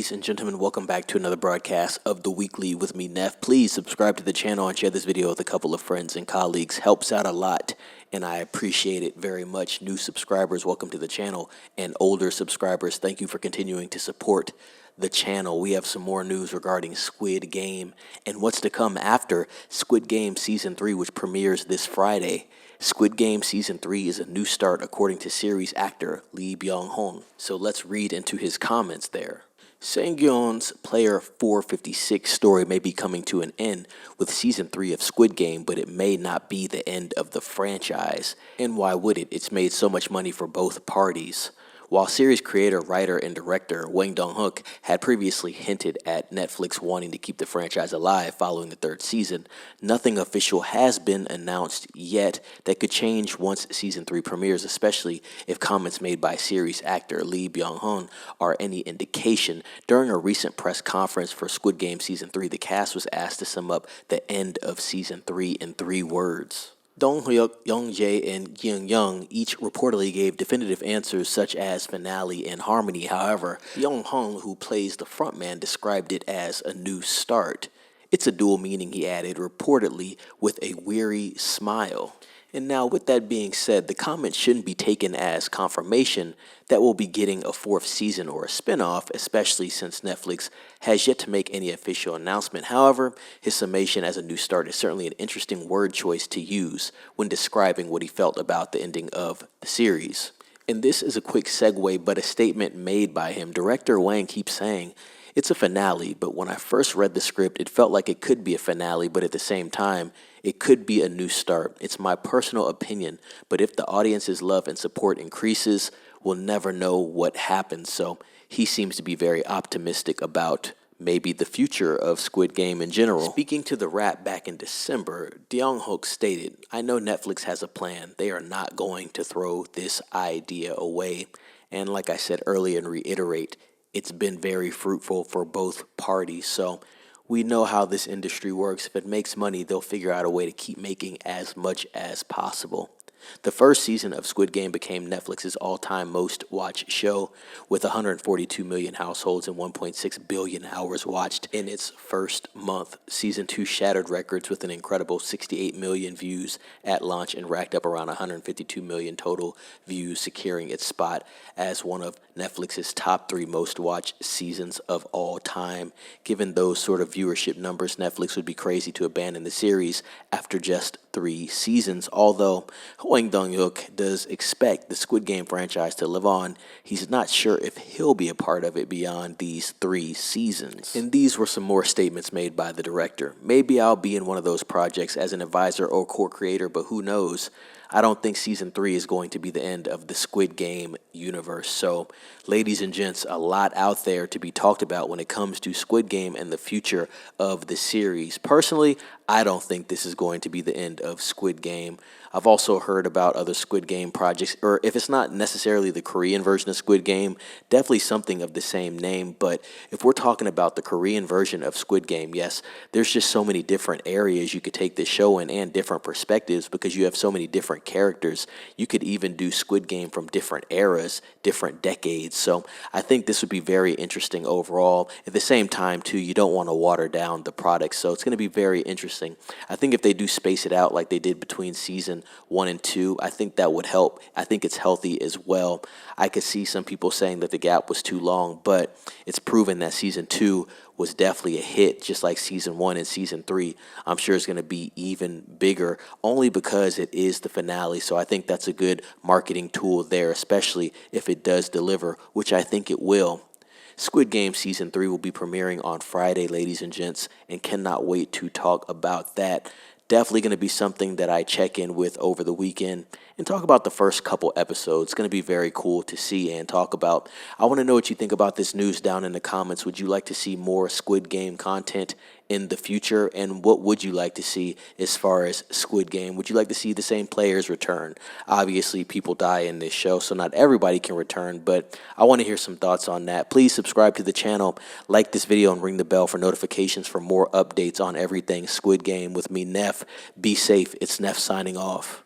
Ladies and gentlemen, welcome back to another broadcast of The Weekly with me, Neff. Please subscribe to the channel and share this video with a couple of friends and colleagues. Helps out a lot, and I appreciate it very much. New subscribers, welcome to the channel, and older subscribers, thank you for continuing to support the channel. We have some more news regarding Squid Game and what's to come after Squid Game Season 3, which premieres this Friday. Squid Game Season 3 is a new start according to series actor Lee Byung-hun. So let's read into his comments there. Sang-yeon's Player 456 story may be coming to an end with Season 3 of Squid Game, but it may not be the end of the franchise. And why would it? It's made so much money for both parties. While series creator, writer, and director Wang Dong-hook had previously hinted at Netflix wanting to keep the franchise alive following the third season, nothing official has been announced yet that could change once Season 3 premieres, especially if comments made by series actor Lee Byung-hun are any indication. During a recent press conference for Squid Game Season 3, the cast was asked to sum up the end of Season 3 in 3 words. Dong-hyuk, Young-jae, and Kyung-young each reportedly gave definitive answers such as finale and harmony. However, Byung-hun, who plays the frontman, described it as a new start. It's a dual meaning, he added, reportedly with a weary smile. And now, with that being said, the comment shouldn't be taken as confirmation that we'll be getting a fourth season or a spinoff, especially since Netflix has yet to make any official announcement. However, his summation as a new start is certainly an interesting word choice to use when describing what he felt about the ending of the series. And this is a quick segue, but a statement made by him. Director Wang keeps saying, "It's a finale, but when I first read the script, it felt like it could be a finale, but at the same time, it could be a new start. It's my personal opinion, but if the audience's love and support increases, we'll never know what happens." So he seems to be very optimistic about maybe the future of Squid Game in general. Speaking to the Wrap back in December, Dong-hook stated, "I know Netflix has a plan. They are not going to throw this idea away. And like I said earlier and reiterate, it's been very fruitful for both parties. So we know how this industry works. If it makes money, they'll figure out a way to keep making as much as possible." The first season of Squid Game became Netflix's all-time most-watched show, with 142 million households and 1.6 billion hours watched in its first month. Season 2 shattered records with an incredible 68 million views at launch and racked up around 152 million total views, securing its spot as one of Netflix's top 3 most-watched seasons of all time. Given those sort of viewership numbers, Netflix would be crazy to abandon the series after just 3 seasons. Although Wang Dong-hyuk does expect the Squid Game franchise to live on, he's not sure if he'll be a part of it beyond these 3 seasons. And these were some more statements made by the director. "Maybe I'll be in one of those projects as an advisor or co-creator, but who knows? I don't think Season 3 is going to be the end of the Squid Game universe." So, ladies and gents, a lot out there to be talked about when it comes to Squid Game and the future of the series. Personally, I don't think this is going to be the end of Squid Game. I've also heard about other Squid Game projects, or if it's not necessarily the Korean version of Squid Game, definitely something of the same name. But if we're talking about the Korean version of Squid Game, yes, there's just so many different areas you could take this show in and different perspectives because you have so many different characters. You could even do Squid Game from different eras, different decades. So I think this would be very interesting overall. At the same time, too, you don't want to water down the product. So it's going to be very interesting. I think if they do space it out like they did between season 1 and 2, I think that would help. I think it's healthy as well. I could see some people saying that the gap was too long, but it's proven that season 2 was definitely a hit, just like season 1 and season 3. I'm sure it's going to be even bigger only because it is the finale. So I think that's a good marketing tool there, especially if it does deliver, which I think it will. Squid Game Season 3 will be premiering on Friday, ladies and gents, and cannot wait to talk about that. Definitely going to be something that I check in with over the weekend and talk about the first couple episodes. It's going to be very cool to see and talk about. I want to know what you think about this news down in the comments. Would you like to see more Squid Game content in the future? And what would you like to see as far as Squid Game? Would you like to see the same players return? Obviously, people die in this show, so not everybody can return, but I want to hear some thoughts on that. Please subscribe to the channel, like this video, and ring the bell for notifications for more updates on everything Squid Game with me, Neff. Be safe. It's Neff signing off.